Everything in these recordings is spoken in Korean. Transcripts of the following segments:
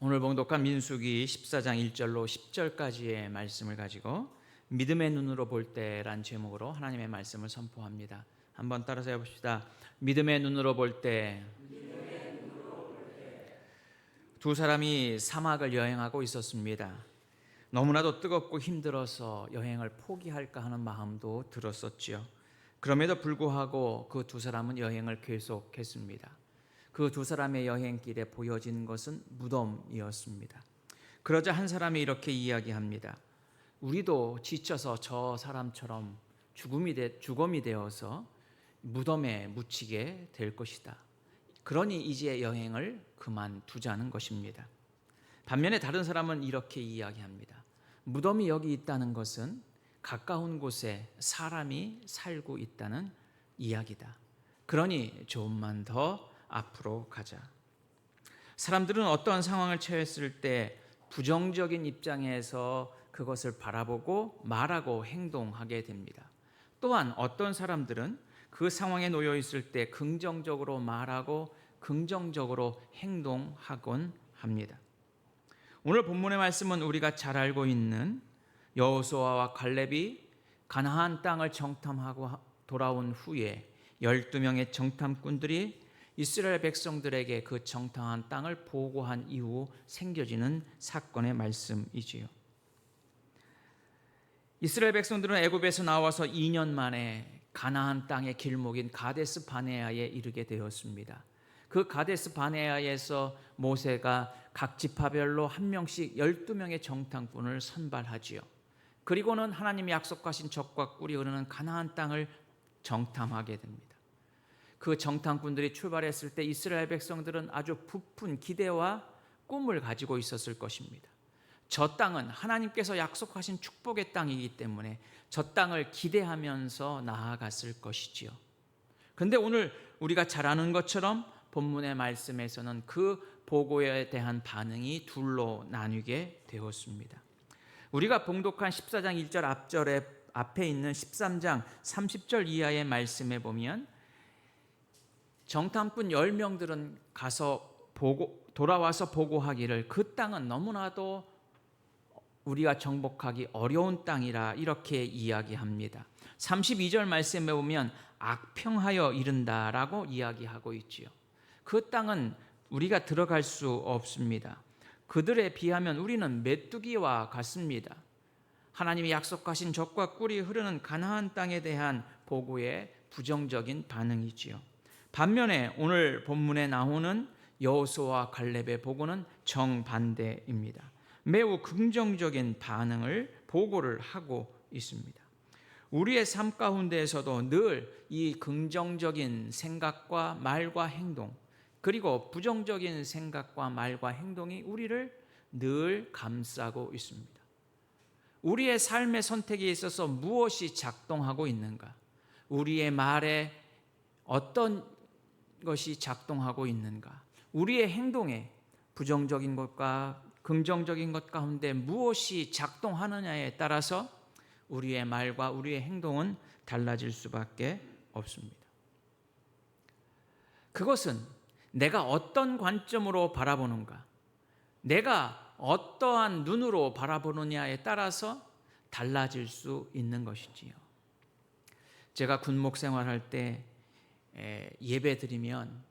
오늘 봉독한 민수기 14장 1절로 10절까지의 말씀을 가지고 믿음의 눈으로 볼 때란 제목으로 하나님의 말씀을 선포합니다. 한번 따라서 해봅시다. 믿음의 눈으로 볼 때 두 사람이 사막을 여행하고 있었습니다. 너무나도 뜨겁고 힘들어서 여행을 포기할까 하는 마음도 들었었지요. 그럼에도 불구하고 그 두 사람은 여행을 계속했습니다. 그 두 사람의 여행길에 보여진 것은 무덤이었습니다. 그러자 한 사람이 이렇게 이야기합니다. 우리도 지쳐서 저 사람처럼 죽음이 되어서 무덤에 묻히게 될 것이다. 그러니 이제 여행을 그만두자는 것입니다. 반면에 다른 사람은 이렇게 이야기합니다. 무덤이 여기 있다는 것은 가까운 곳에 사람이 살고 있다는 이야기다. 그러니 조금만 더 앞으로 가자. 사람들은 어떠한 상황을 처했을 때 부정적인 입장에서 그것을 바라보고 말하고 행동하게 됩니다. 또한 어떤 사람들은 그 상황에 놓여 있을 때 긍정적으로 말하고 긍정적으로 행동하곤 합니다. 오늘 본문의 말씀은 우리가 잘 알고 있는 여호수아와 갈렙이 가나안 땅을 정탐하고 돌아온 후에 12명의 정탐꾼들이 이스라엘 백성들에게 그 정탐한 땅을 보고한 이후 생겨지는 사건의 말씀이지요. 이스라엘 백성들은 애굽에서 나와서 2년 만에 가나안 땅의 길목인 가데스 바네아에 이르게 되었습니다. 그 가데스 바네아에서 모세가 각 지파별로 한 명씩 12명의 정탐꾼을 선발하지요. 그리고는 하나님이 약속하신 젖과 꿀이 흐르는 가나안 땅을 정탐하게 됩니다. 그 정탐꾼들이 출발했을 때 이스라엘 백성들은 아주 부푼 기대와 꿈을 가지고 있었을 것입니다. 저 땅은 하나님께서 약속하신 축복의 땅이기 때문에 저 땅을 기대하면서 나아갔을 것이지요. 그런데 오늘 우리가 잘 아는 것처럼 본문의 말씀에서는 그 보고에 대한 반응이 둘로 나뉘게 되었습니다. 우리가 봉독한 14장 1절 앞에 있는 13장 30절 이하의 말씀에 보면 정탐꾼 10명들은 돌아와서 보고하기를 그 땅은 너무나도 우리가 정복하기 어려운 땅이라 이렇게 이야기합니다. 32절 말씀에 보면 악평하여 이른다라고 이야기하고 있지요. 그 땅은 우리가 들어갈 수 없습니다. 그들에 비하면 우리는 메뚜기와 같습니다. 하나님이 약속하신 젖과 꿀이 흐르는 가나안 땅에 대한 보고의 부정적인 반응이지요. 반면에 오늘 본문에 나오는 여호수아와 갈렙의 보고는 정반대입니다. 매우 긍정적인 보고를 하고 있습니다. 우리의 삶 가운데에서도 늘 이 긍정적인 생각과 말과 행동, 그리고 부정적인 생각과 말과 행동이 우리를 늘 감싸고 있습니다. 우리의 삶의 선택에 있어서 무엇이 작동하고 있는가? 우리의 말에 어떤 것이 작동하고 있는가? 우리의 행동에 부정적인 것과 긍정적인 것 가운데 무엇이 작동하느냐에 따라서 우리의 말과 우리의 행동은 달라질 수밖에 없습니다. 그것은 내가 어떤 관점으로 바라보는가, 내가 어떠한 눈으로 바라보느냐에 따라서 달라질 수 있는 것이지요. 제가 군목 생활할 때 예배 드리면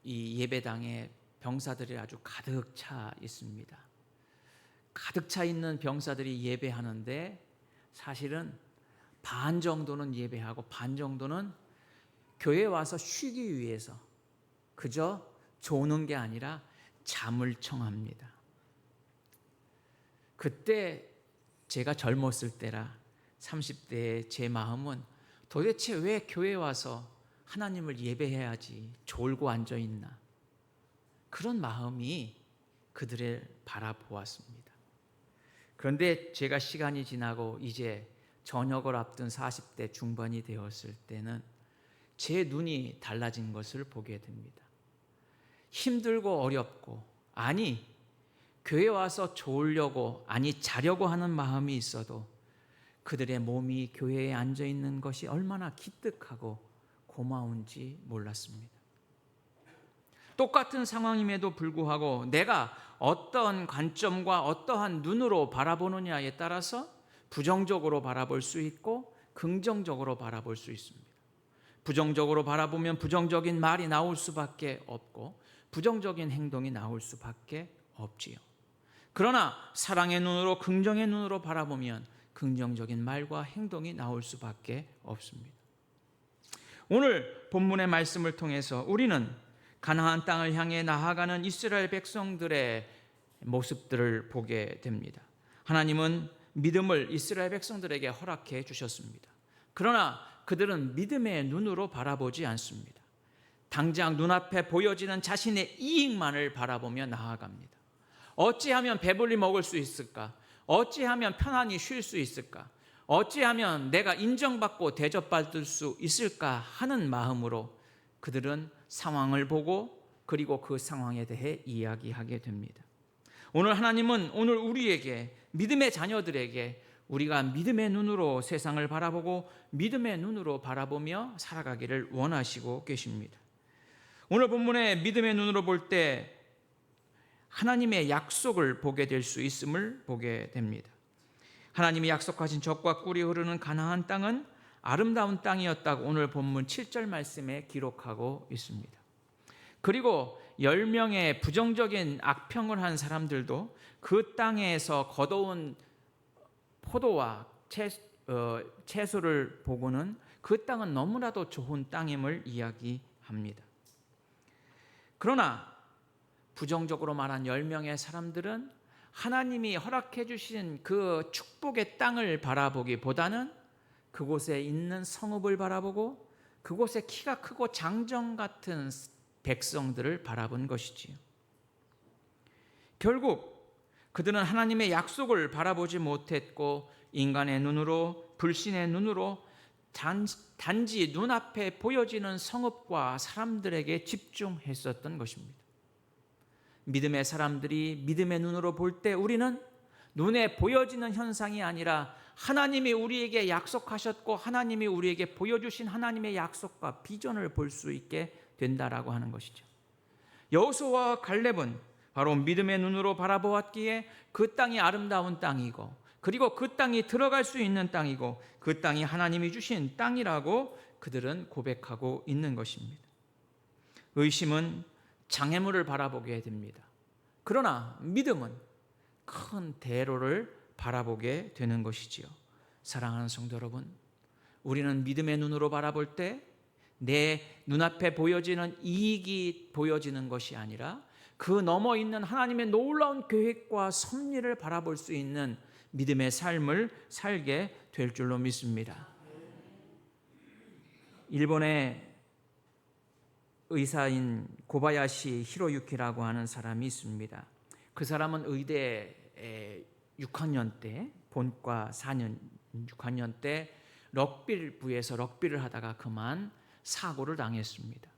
이 예배당에 병사들이 아주 가득 차 있습니다. 가득 차 있는 병사들이 예배하는데 사실은 반 정도는 예배하고 반 정도는 교회에 와서 쉬기 위해서 그저 조는 게 아니라 잠을 청합니다. 그때 제가 젊었을 때라 30대의 제 마음은 도대체 왜 교회에 와서 하나님을 예배해야지 졸고 앉아있나, 그런 마음이 그들을 바라보았습니다. 그런데 제가 시간이 지나고 이제 전역을 앞둔 40대 중반이 되었을 때는 제 눈이 달라진 것을 보게 됩니다. 힘들고 어렵고, 아니 교회 와서 좋으려고, 아니 자려고 하는 마음이 있어도 그들의 몸이 교회에 앉아있는 것이 얼마나 기특하고 고마운지 몰랐습니다. 똑같은 상황임에도 불구하고 내가 어떠한 관점과 어떠한 눈으로 바라보느냐에 따라서 부정적으로 바라볼 수 있고 긍정적으로 바라볼 수 있습니다. 부정적으로 바라보면 부정적인 말이 나올 수밖에 없고 부정적인 행동이 나올 수밖에 없지요. 그러나 사랑의 눈으로, 긍정의 눈으로 바라보면 긍정적인 말과 행동이 나올 수밖에 없습니다. 오늘 본문의 말씀을 통해서 우리는 가나안 땅을 향해 나아가는 이스라엘 백성들의 모습들을 보게 됩니다. 하나님은 믿음을 이스라엘 백성들에게 허락해 주셨습니다. 그러나 그들은 믿음의 눈으로 바라보지 않습니다. 당장 눈앞에 보여지는 자신의 이익만을 바라보며 나아갑니다. 어찌하면 배불리 먹을 수 있을까? 어찌하면 편안히 쉴 수 있을까? 어찌하면 내가 인정받고 대접받을 수 있을까 하는 마음으로 그들은 상황을 보고 그리고 그 상황에 대해 이야기하게 됩니다. 오늘 하나님은 오늘 우리에게, 믿음의 자녀들에게 우리가 믿음의 눈으로 세상을 바라보고 믿음의 눈으로 바라보며 살아가기를 원하시고 계십니다. 오늘 본문에 믿음의 눈으로 볼 때 하나님의 약속을 보게 될 수 있음을 보게 됩니다. 하나님이 약속하신 젖과 꿀이 흐르는 가나안 땅은 아름다운 땅이었다고 오늘 본문 7절 말씀에 기록하고 있습니다. 그리고 10명의 부정적인 악평을 한 사람들도 그 땅에서 거둬온 포도와 채소를 보고는 그 땅은 너무나도 좋은 땅임을 이야기합니다. 그러나 부정적으로 말한 10명의 사람들은 하나님이 허락해 주신 그 축복의 땅을 바라보기보다는 그곳에 있는 성읍을 바라보고 그곳에 키가 크고 장정 같은 백성들을 바라본 것이지요. 결국 그들은 하나님의 약속을 바라보지 못했고 인간의 눈으로, 불신의 눈으로 단지 눈앞에 보여지는 성읍과 사람들에게 집중했었던 것입니다. 믿음의 사람들이 믿음의 눈으로 볼 때 우리는 눈에 보여지는 현상이 아니라 하나님이 우리에게 약속하셨고 하나님이 우리에게 보여주신 하나님의 약속과 비전을 볼 수 있게 된다라고 하는 것이죠. 여호수아와 갈렙은 바로 믿음의 눈으로 바라보았기에 그 땅이 아름다운 땅이고 그리고 그 땅이 들어갈 수 있는 땅이고 그 땅이 하나님이 주신 땅이라고 그들은 고백하고 있는 것입니다. 의심은 장애물을 바라보게 됩니다. 그러나 믿음은 큰 대로를 바라보게 되는 것이지요. 사랑하는 성도 여러분, 우리는 믿음의 눈으로 바라볼 때 내 눈앞에 보여지는 이익이 보여지는 것이 아니라 그 너머 있는 하나님의 놀라운 계획과 섭리를 바라볼 수 있는 믿음의 삶을 살게 될 줄로 믿습니다. 일본의 의사인 고바야시 히로유키라고 하는 사람이 있습니다. 그 사람은 의대 6학년 때, 본과 4년 6학년 때 럭비부에서 럭비를 하다가 그만 사고를 당했습니다.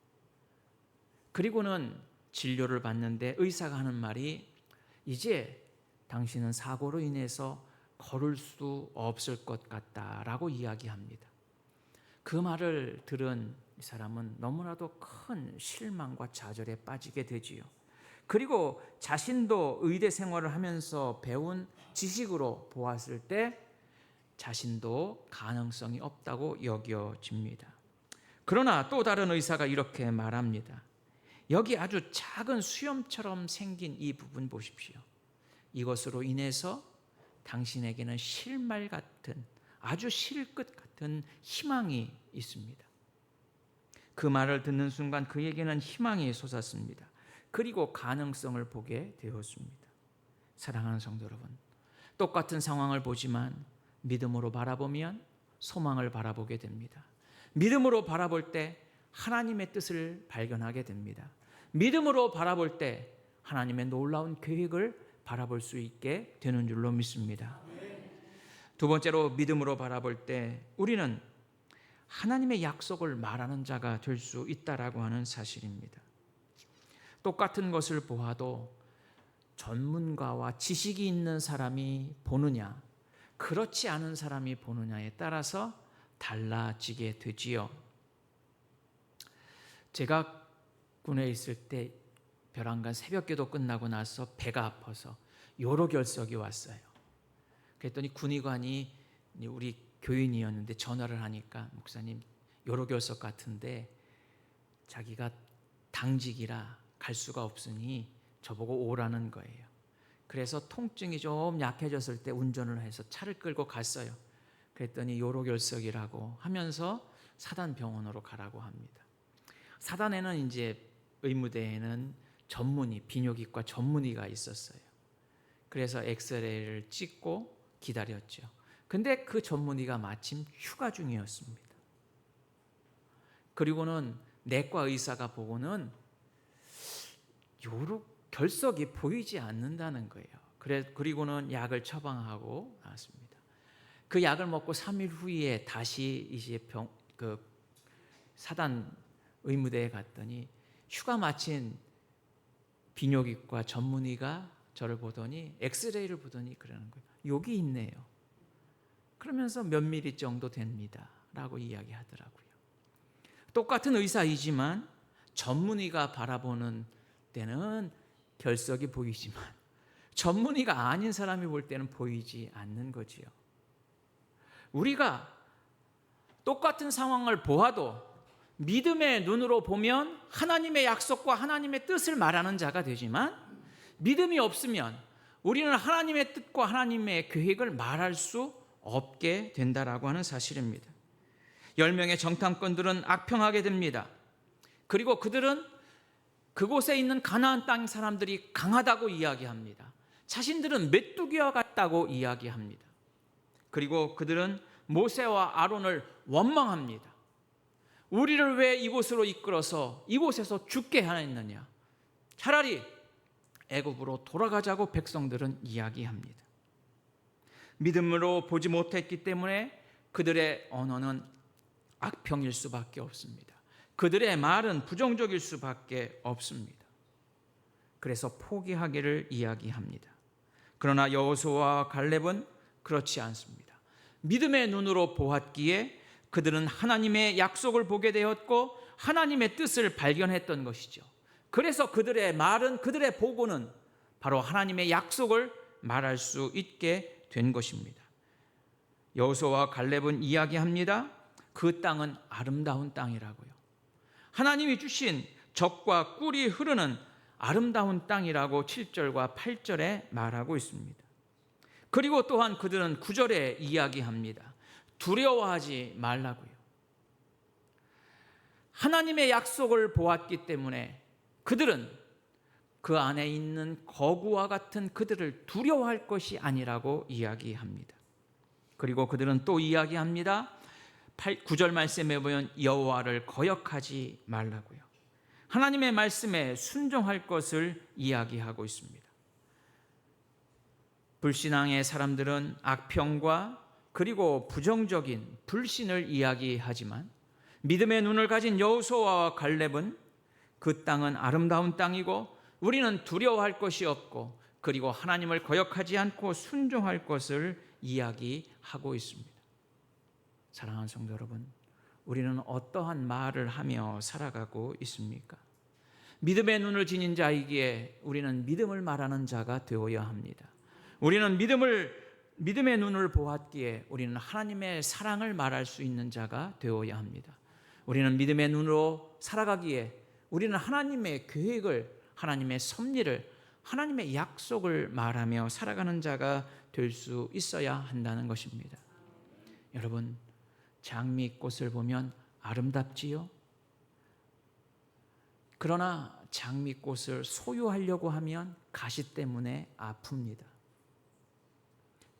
그리고는 진료를 받는데 의사가 하는 말이 이제 당신은 사고로 인해서 걸을 수 없을 것 같다라고 이야기합니다. 그 말을 들은 이 사람은 너무나도 큰 실망과 좌절에 빠지게 되지요. 그리고 자신도 의대 생활을 하면서 배운 지식으로 보았을 때 자신도 가능성이 없다고 여겨집니다. 그러나 또 다른 의사가 이렇게 말합니다. 여기 아주 작은 수염처럼 생긴 이 부분 보십시오. 이것으로 인해서 당신에게는 실말 같은 아주 실끝 같은 희망이 있습니다. 그 말을 듣는 순간 그에게는 희망이 솟았습니다. 그리고 가능성을 보게 되었습니다. 사랑하는 성도 여러분, 똑같은 상황을 보지만 믿음으로 바라보면 소망을 바라보게 됩니다. 믿음으로 바라볼 때 하나님의 뜻을 발견하게 됩니다. 믿음으로 바라볼 때 하나님의 놀라운 계획을 바라볼 수 있게 되는 줄로 믿습니다. 두 번째로 믿음으로 바라볼 때 우리는 하나님의 약속을 말하는 자가 될 수 있다라고 하는 사실입니다. 똑같은 것을 보아도 전문가와 지식이 있는 사람이 보느냐, 그렇지 않은 사람이 보느냐에 따라서 달라지게 되지요. 제가 군에 있을 때 벼랑간 새벽기도 끝나고 나서 배가 아파서 요로결석이 왔어요. 그랬더니 군의관이 우리 교인이었는데 전화를 하니까 목사님 요로결석 같은데 자기가 당직이라 갈 수가 없으니 저보고 오라는 거예요. 그래서 통증이 좀 약해졌을 때 운전을 해서 차를 끌고 갔어요. 그랬더니 요로결석이라고 하면서 사단병원으로 가라고 합니다. 사단에는 이제 의무대에는 비뇨기과 전문의가 있었어요. 그래서 엑스레이를 찍고 기다렸죠. 근데 그 전문의가 마침 휴가 중이었습니다. 그리고는 내과 의사가 보고는 요로결석이 보이지 않는다는 거예요. 그리고는 약을 처방하고 나왔습니다. 그 약을 먹고 3일 후에 다시 이제 사단 의무대에 갔더니 휴가 마친 비뇨기과 전문의가 저를 보더니 엑스레이를 보더니 그러는 거예요. 여기 있네요. 그러면서 몇 미리 정도 됩니다 라고 이야기하더라고요. 똑같은 의사이지만 전문의가 바라보는 때는 결석이 보이지만 전문의가 아닌 사람이 볼 때는 보이지 않는 거지요. 우리가 똑같은 상황을 보아도 믿음의 눈으로 보면 하나님의 약속과 하나님의 뜻을 말하는 자가 되지만 믿음이 없으면 우리는 하나님의 뜻과 하나님의 계획을 말할 수 없게 된다라고 하는 사실입니다. 10명의 정탐꾼들은 악평하게 됩니다. 그리고 그들은 그곳에 있는 가나안 땅 사람들이 강하다고 이야기합니다. 자신들은 메뚜기와 같다고 이야기합니다. 그리고 그들은 모세와 아론을 원망합니다. 우리를 왜 이곳으로 이끌어서 이곳에서 죽게 하였느냐? 차라리 애굽으로 돌아가자고 백성들은 이야기합니다. 믿음으로 보지 못했기 때문에 그들의 언어는 악평일 수밖에 없습니다. 그들의 말은 부정적일 수밖에 없습니다. 그래서 포기하기를 이야기합니다. 그러나 여호수아와 갈렙은 그렇지 않습니다. 믿음의 눈으로 보았기에 그들은 하나님의 약속을 보게 되었고 하나님의 뜻을 발견했던 것이죠. 그래서 그들의 말은, 그들의 보고는 바로 하나님의 약속을 말할 수 있게 된 것입니다. 여호수아와 갈렙은 이야기합니다. 그 땅은 아름다운 땅이라고요. 하나님이 주신 젖과 꿀이 흐르는 아름다운 땅이라고 7절과 8절에 말하고 있습니다. 그리고 또한 그들은 9절에 이야기합니다. 두려워하지 말라고요. 하나님의 약속을 보았기 때문에 그들은 그 안에 있는 거구와 같은 그들을 두려워할 것이 아니라고 이야기합니다. 그리고 그들은 또 이야기합니다. 9절 말씀에 보면 여호와를 거역하지 말라고요. 하나님의 말씀에 순종할 것을 이야기하고 있습니다. 불신앙의 사람들은 악평과 그리고 부정적인 불신을 이야기하지만 믿음의 눈을 가진 여호수아와 갈렙은 그 땅은 아름다운 땅이고 우리는 두려워할 것이 없고 그리고 하나님을 거역하지 않고 순종할 것을 이야기하고 있습니다. 사랑하는 성도 여러분, 우리는 어떠한 말을 하며 살아가고 있습니까? 믿음의 눈을 지닌 자이기에 우리는 믿음을 말하는 자가 되어야 합니다. 우리는 믿음의 눈을 보았기에 우리는 하나님의 사랑을 말할 수 있는 자가 되어야 합니다. 우리는 믿음의 눈으로 살아가기에 우리는 하나님의 계획을, 하나님의 섭리를, 하나님의 약속을 말하며 살아가는 자가 될 수 있어야 한다는 것입니다. 여러분, 장미꽃을 보면 아름답지요? 그러나 장미꽃을 소유하려고 하면 가시 때문에 아픕니다.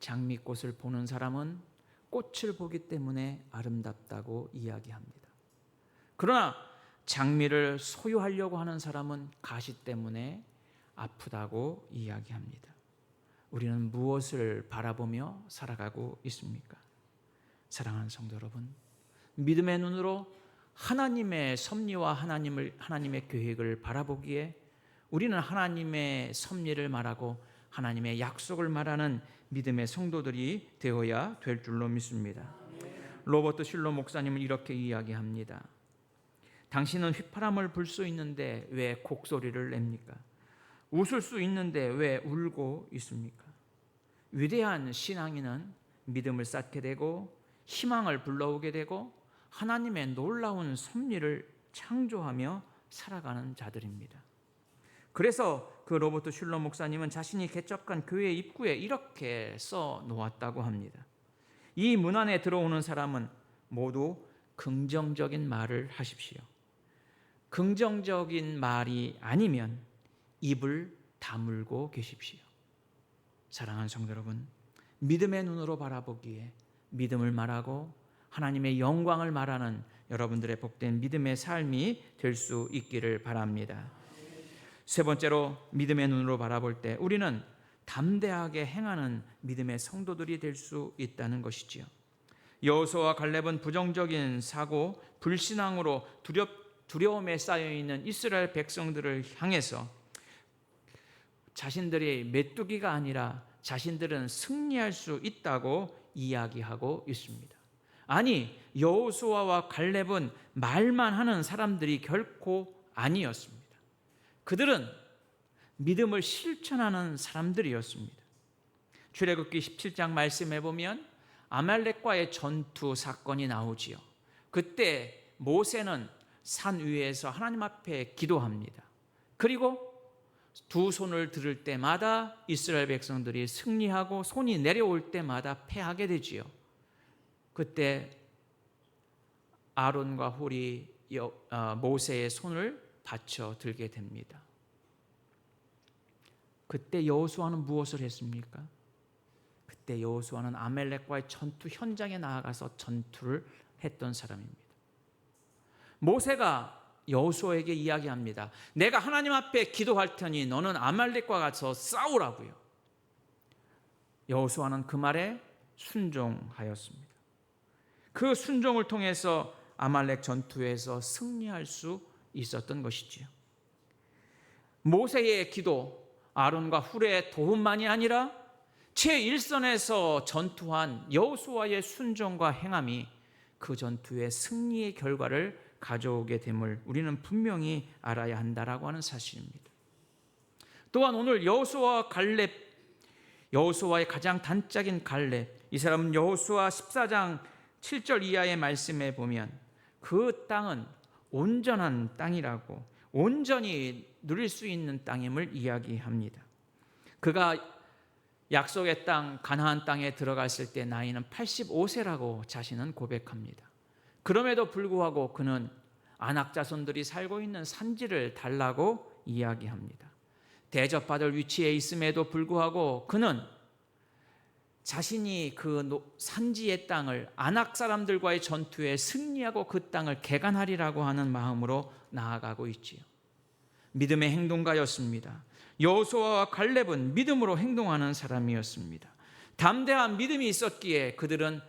장미꽃을 보는 사람은 꽃을 보기 때문에 아름답다고 이야기합니다. 그러나 장미를 소유하려고 하는 사람은 가시 때문에 아프다고 이야기합니다. 우리는 무엇을 바라보며 살아가고 있습니까? 사랑하는 성도 여러분, 믿음의 눈으로 하나님의 섭리와 하나님의 계획을 바라보기에 우리는 하나님의 섭리를 말하고 하나님의 약속을 말하는 믿음의 성도들이 되어야 될 줄로 믿습니다. 로버트 슐러 목사님은 이렇게 이야기합니다. 당신은 휘파람을 불 수 있는데 왜 곡소리를 냅니까? 웃을 수 있는데 왜 울고 있습니까? 위대한 신앙인은 믿음을 쌓게 되고 희망을 불러오게 되고 하나님의 놀라운 섭리를 창조하며 살아가는 자들입니다. 그래서 그 로버트 슐러 목사님은 자신이 개척한 교회 입구에 이렇게 써 놓았다고 합니다. 이 문 안에 들어오는 사람은 모두 긍정적인 말을 하십시오. 긍정적인 말이 아니면 입을 다물고 계십시오. 사랑하는 성도 여러분, 믿음의 눈으로 바라보기에 믿음을 말하고 하나님의 영광을 말하는 여러분들의 복된 믿음의 삶이 될 수 있기를 바랍니다. 세 번째로 믿음의 눈으로 바라볼 때 우리는 담대하게 행하는 믿음의 성도들이 될 수 있다는 것이지요. 여호수아와 갈렙은 부정적인 사고, 불신앙으로 두려움에 쌓여있는 이스라엘 백성들을 향해서 자신들이 메뚜기가 아니라 자신들은 승리할 수 있다고 이야기하고 있습니다. 아니, 여호수아와 갈렙은 말만 하는 사람들이 결코 아니었습니다. 그들은 믿음을 실천하는 사람들이었습니다. 출애굽기 17장 말씀해 보면 아말렉과의 전투 사건이 나오지요. 그때 모세는 산 위에서 하나님 앞에 기도합니다. 그리고 두 손을 들을 때마다 이스라엘 백성들이 승리하고 손이 내려올 때마다 패하게 되지요. 그때 아론과 홀이 모세의 손을 받쳐 들게 됩니다. 그때 여호수아는 무엇을 했습니까? 그때 여호수아는 아말렉과의 전투 현장에 나아가서 전투를 했던 사람입니다. 모세가 여호수아에게 이야기합니다. 내가 하나님 앞에 기도할 테니 너는 아말렉과 가서 싸우라고요. 여호수아는 그 말에 순종하였습니다. 그 순종을 통해서 아말렉 전투에서 승리할 수 있었던 것이지요. 모세의 기도, 아론과 훌의 도움만이 아니라 제1선에서 전투한 여호수아의 순종과 행함이 그 전투의 승리의 결과를 가져오게 됨을 우리는 분명히 알아야 한다라고 하는 사실입니다. 또한 오늘 여호수아와 갈렙, 여호수아의 가장 단짝인 갈렙, 이 사람은 여호수아 14장 7절 이하의 말씀에 보면 그 땅은 온전한 땅이라고, 온전히 누릴 수 있는 땅임을 이야기합니다. 그가 약속의 땅 가나안 땅에 들어갔을 때 나이는 85세라고 자신은 고백합니다. 그럼에도 불구하고 그는 아낙 자손들이 살고 있는 산지를 달라고 이야기합니다. 대접받을 위치에 있음에도 불구하고 그는 자신이 그 산지의 땅을 아낙 사람들과의 전투에 승리하고 그 땅을 개간하리라고 하는 마음으로 나아가고 있지요. 믿음의 행동가였습니다. 여호수아와 갈렙은 믿음으로 행동하는 사람이었습니다. 담대한 믿음이 있었기에 그들은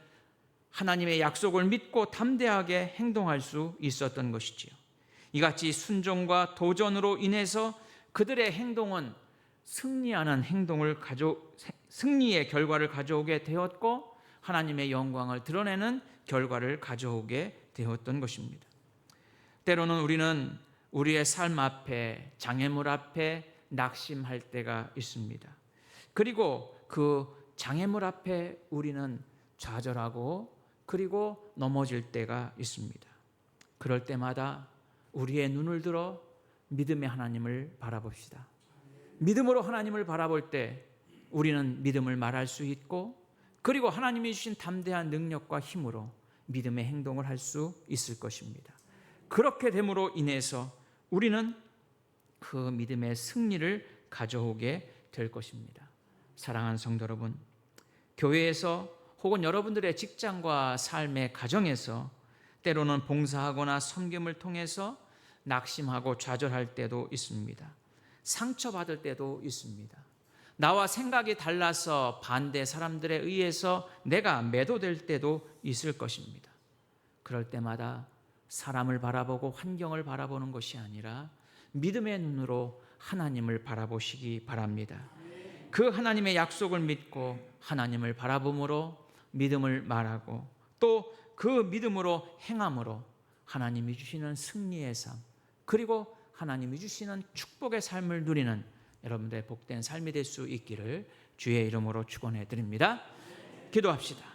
하나님의 약속을 믿고 담대하게 행동할 수 있었던 것이지요. 이같이 순종과 도전으로 인해서 그들의 행동은 승리의 결과를 가져오게 되었고 하나님의 영광을 드러내는 결과를 가져오게 되었던 것입니다. 때로는 우리는 우리의 삶 앞에, 장애물 앞에 낙심할 때가 있습니다. 그리고 그 장애물 앞에 우리는 좌절하고 그리고 넘어질 때가 있습니다. 그럴 때마다 우리의 눈을 들어 믿음의 하나님을 바라봅시다. 믿음으로 하나님을 바라볼 때 우리는 믿음을 말할 수 있고 그리고 하나님이 주신 담대한 능력과 힘으로 믿음의 행동을 할 수 있을 것입니다. 그렇게 됨으로 인해서 우리는 그 믿음의 승리를 가져오게 될 것입니다. 사랑하는 성도 여러분, 교회에서 혹은 여러분들의 직장과 삶의 가정에서 때로는 봉사하거나 섬김을 통해서 낙심하고 좌절할 때도 있습니다. 상처받을 때도 있습니다. 나와 생각이 달라서 반대 사람들에 의해서 내가 매도될 때도 있을 것입니다. 그럴 때마다 사람을 바라보고 환경을 바라보는 것이 아니라 믿음의 눈으로 하나님을 바라보시기 바랍니다. 그 하나님의 약속을 믿고 하나님을 바라봄으로 믿음을 말하고 또 그 믿음으로 행함으로 하나님이 주시는 승리의 삶, 그리고 하나님이 주시는 축복의 삶을 누리는 여러분들의 복된 삶이 될 수 있기를 주의 이름으로 축원해 드립니다. 기도합시다.